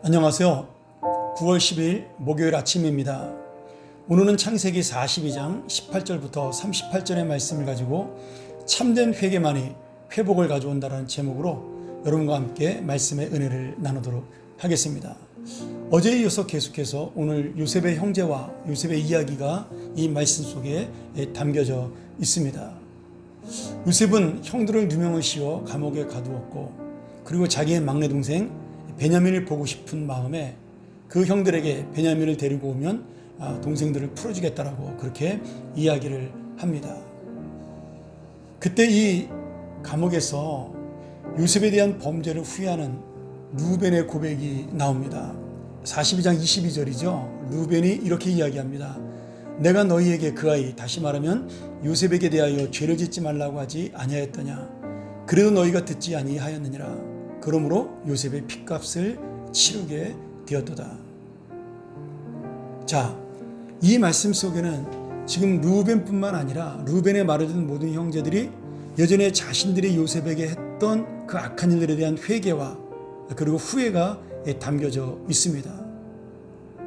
안녕하세요. 9월 10일 목요일 아침입니다. 오늘은 창세기 42장 18절부터 38절의 말씀을 가지고 참된 회개만이 회복을 가져온다는 제목으로 여러분과 함께 말씀의 은혜를 나누도록 하겠습니다. 어제에 이어서 계속해서 오늘 요셉의 형제와 요셉의 이야기가 이 말씀 속에 담겨져 있습니다. 요셉은 형들을 누명을 씌워 감옥에 가두었고, 그리고 자기의 막내 동생 베냐민을 보고 싶은 마음에 그 형들에게 베냐민을 데리고 오면 동생들을 풀어주겠다라고 그렇게 이야기를 합니다. 그때 이 감옥에서 요셉에 대한 범죄를 후회하는 루벤의 고백이 나옵니다. 42장 22절이죠. 루벤이 이렇게 이야기합니다. 내가 너희에게 그 아이, 다시 말하면 요셉에게 대하여 죄를 짓지 말라고 하지 아니하였더냐. 그래도 너희가 듣지 아니하였느니라. 그러므로 요셉의 핏값을 치르게 되었도다. 자, 이 말씀 속에는 지금 루벤뿐만 아니라 루벤의 말을 듣는 모든 형제들이 예전에 자신들이 요셉에게 했던 그 악한 일들에 대한 회개와 그리고 후회가 담겨져 있습니다.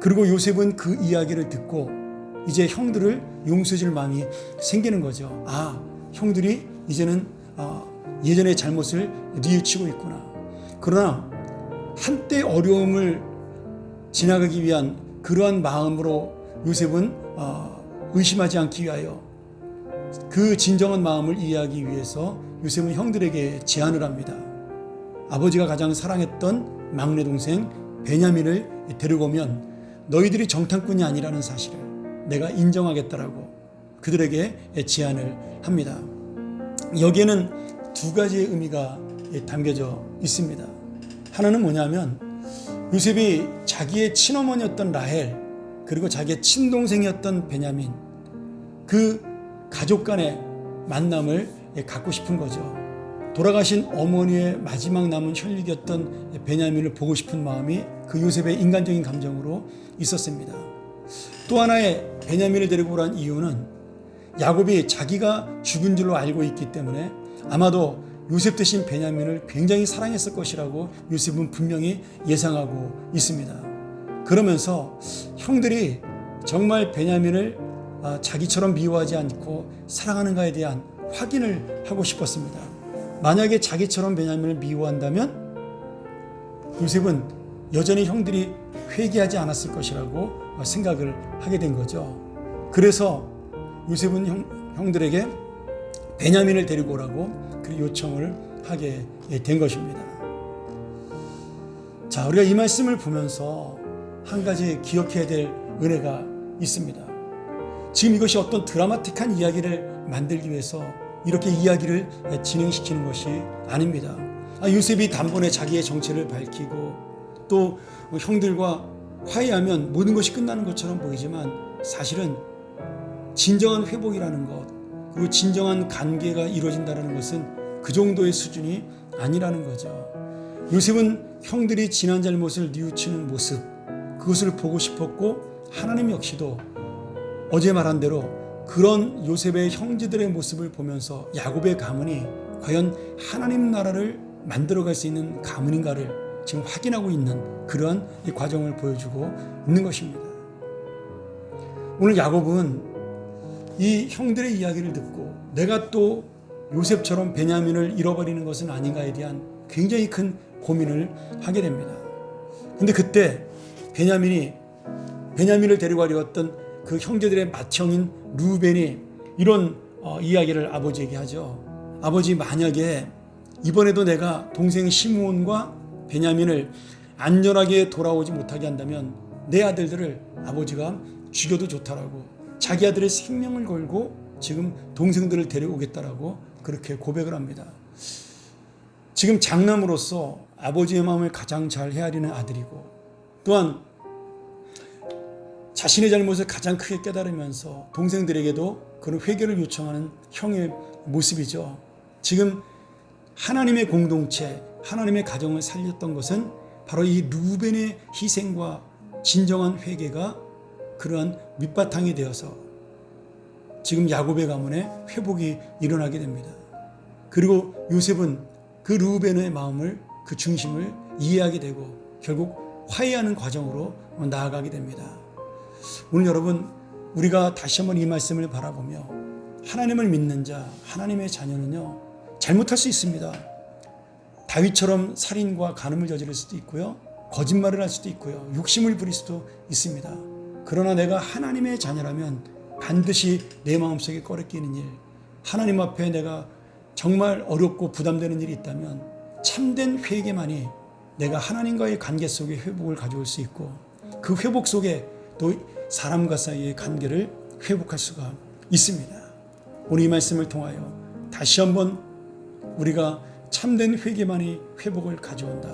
그리고 요셉은 그 이야기를 듣고 이제 형들을 용서해 줄 마음이 생기는 거죠. 형들이 이제는 예전의 잘못을 뉘우치고 있구나. 그러나 한때 어려움을 지나가기 위한 그러한 마음으로 요셉은 의심하지 않기 위하여 그 진정한 마음을 이해하기 위해서 요셉은 형들에게 제안을 합니다. 아버지가 가장 사랑했던 막내 동생 베냐민을 데리고 오면 너희들이 정탐꾼이 아니라는 사실을 내가 인정하겠다라고 그들에게 제안을 합니다. 여기에는 두 가지의 의미가 담겨져 있습니다. 하나는 뭐냐면 요셉이 자기의 친어머니였던 라헬, 그리고 자기의 친동생이었던 베냐민, 그 가족 간의 만남을 갖고 싶은 거죠. 돌아가신 어머니의 마지막 남은 혈육이었던 베냐민을 보고 싶은 마음이 그 요셉의 인간적인 감정으로 있었습니다. 또 하나의 베냐민을 데리고 오란 이유는 야곱이 자기가 죽은 줄로 알고 있기 때문에 아마도 요셉 대신 베냐민을 굉장히 사랑했을 것이라고 요셉은 분명히 예상하고 있습니다. 그러면서 형들이 정말 베냐민을 자기처럼 미워하지 않고 사랑하는가에 대한 확인을 하고 싶었습니다. 만약에 자기처럼 베냐민을 미워한다면 요셉은 여전히 형들이 회개하지 않았을 것이라고 생각을 하게 된 거죠. 그래서 요셉은 형들에게 베냐민을 데리고 오라고 그 요청을 하게 된 것입니다. 자, 우리가 이 말씀을 보면서 한 가지 기억해야 될 은혜가 있습니다. 지금 이것이 어떤 드라마틱한 이야기를 만들기 위해서 이렇게 이야기를 진행시키는 것이 아닙니다. 요셉이 단번에 자기의 정체를 밝히고 또 형들과 화해하면 모든 것이 끝나는 것처럼 보이지만 사실은 진정한 회복이라는 것, 그리고 진정한 관계가 이루어진다는 것은 그 정도의 수준이 아니라는 거죠. 요셉은 형들이 지난 잘못을 뉘우치는 모습, 그것을 보고 싶었고, 하나님 역시도 어제 말한 대로 그런 요셉의 형제들의 모습을 보면서 야곱의 가문이 과연 하나님 나라를 만들어갈 수 있는 가문인가를 지금 확인하고 있는 그러한 이 과정을 보여주고 있는 것입니다. 오늘 야곱은 이 형들의 이야기를 듣고 내가 또 요셉처럼 베냐민을 잃어버리는 것은 아닌가에 대한 굉장히 큰 고민을 하게 됩니다. 근데 그때 베냐민을 데리고 가려왔던 그 형제들의 맏형인 루벤이 이런 이야기를 아버지에게 하죠. 아버지, 만약에 이번에도 내가 동생 시므온과 베냐민을 안전하게 돌아오지 못하게 한다면 내 아들들을 아버지가 죽여도 좋다라고 자기 아들의 생명을 걸고 지금 동생들을 데려오겠다라고 그렇게 고백을 합니다. 지금 장남으로서 아버지의 마음을 가장 잘 헤아리는 아들이고 또한 자신의 잘못을 가장 크게 깨달으면서 동생들에게도 그런 회개를 요청하는 형의 모습이죠. 지금 하나님의 공동체, 하나님의 가정을 살렸던 것은 바로 이 루벤의 희생과 진정한 회개가 그러한 밑바탕이 되어서 지금 야곱의 가문에 회복이 일어나게 됩니다. 그리고 요셉은 그 루벤의 마음을, 그 중심을 이해하게 되고 결국 화해하는 과정으로 나아가게 됩니다. 오늘 여러분, 우리가 다시 한번 이 말씀을 바라보며 하나님을 믿는 자, 하나님의 자녀는요, 잘못할 수 있습니다. 다윗처럼 살인과 간음을 저지를 수도 있고요, 거짓말을 할 수도 있고요, 욕심을 부릴 수도 있습니다. 그러나 내가 하나님의 자녀라면 반드시 내 마음속에 꺼리끼는 일, 하나님 앞에 내가 정말 어렵고 부담되는 일이 있다면 참된 회개만이 내가 하나님과의 관계 속에 회복을 가져올 수 있고, 그 회복 속에 또 사람과 사이의 관계를 회복할 수가 있습니다. 오늘 이 말씀을 통하여 다시 한번 우리가 참된 회개만이 회복을 가져온다.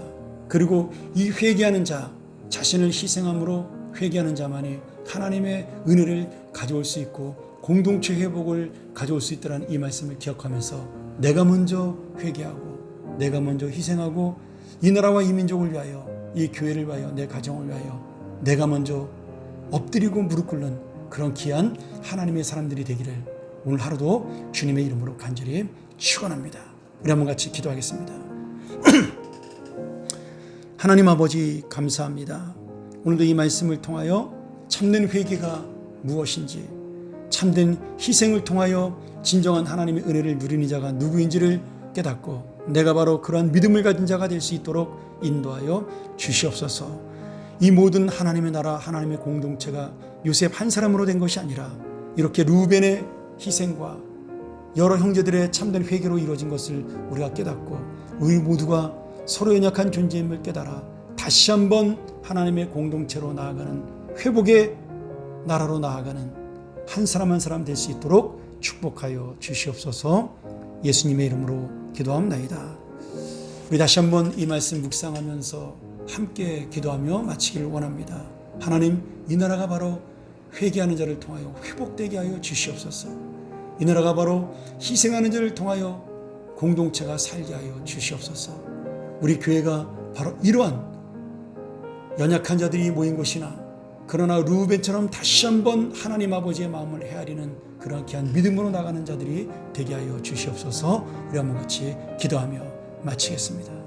그리고 이 회개하는 자, 자신을 희생함으로 회개하는 자만이 하나님의 은혜를 가져올 수 있고 공동체 회복을 가져올 수 있다는 이 말씀을 기억하면서 내가 먼저 회개하고 내가 먼저 희생하고 이 나라와 이 민족을 위하여, 이 교회를 위하여, 내 가정을 위하여 내가 먼저 엎드리고 무릎 꿇는 그런 귀한 하나님의 사람들이 되기를 오늘 하루도 주님의 이름으로 간절히 축원합니다. 우리 한번 같이 기도하겠습니다. 하나님 아버지, 감사합니다. 오늘도 이 말씀을 통하여 참된 회개가 무엇인지, 참된 희생을 통하여 진정한 하나님의 은혜를 누리는 자가 누구인지를 깨닫고 내가 바로 그러한 믿음을 가진 자가 될 수 있도록 인도하여 주시옵소서. 이 모든 하나님의 나라, 하나님의 공동체가 요셉 한 사람으로 된 것이 아니라 이렇게 루벤의 희생과 여러 형제들의 참된 회개로 이루어진 것을 우리가 깨닫고 우리 모두가 서로 연약한 존재임을 깨달아 다시 한번 하나님의 공동체로 나아가는, 회복의 나라로 나아가는 한 사람 한 사람 될 수 있도록 축복하여 주시옵소서. 예수님의 이름으로 기도합니다. 우리 다시 한번 이 말씀 묵상하면서 함께 기도하며 마치기를 원합니다. 하나님, 이 나라가 바로 회개하는 자를 통하여 회복되게 하여 주시옵소서. 이 나라가 바로 희생하는 자를 통하여 공동체가 살게 하여 주시옵소서. 우리 교회가 바로 이러한 연약한 자들이 모인 곳이나, 그러나 루벤처럼 다시 한번 하나님 아버지의 마음을 헤아리는 그런 귀한 믿음으로 나가는 자들이 되게 하여 주시옵소서. 우리 한번 같이 기도하며 마치겠습니다.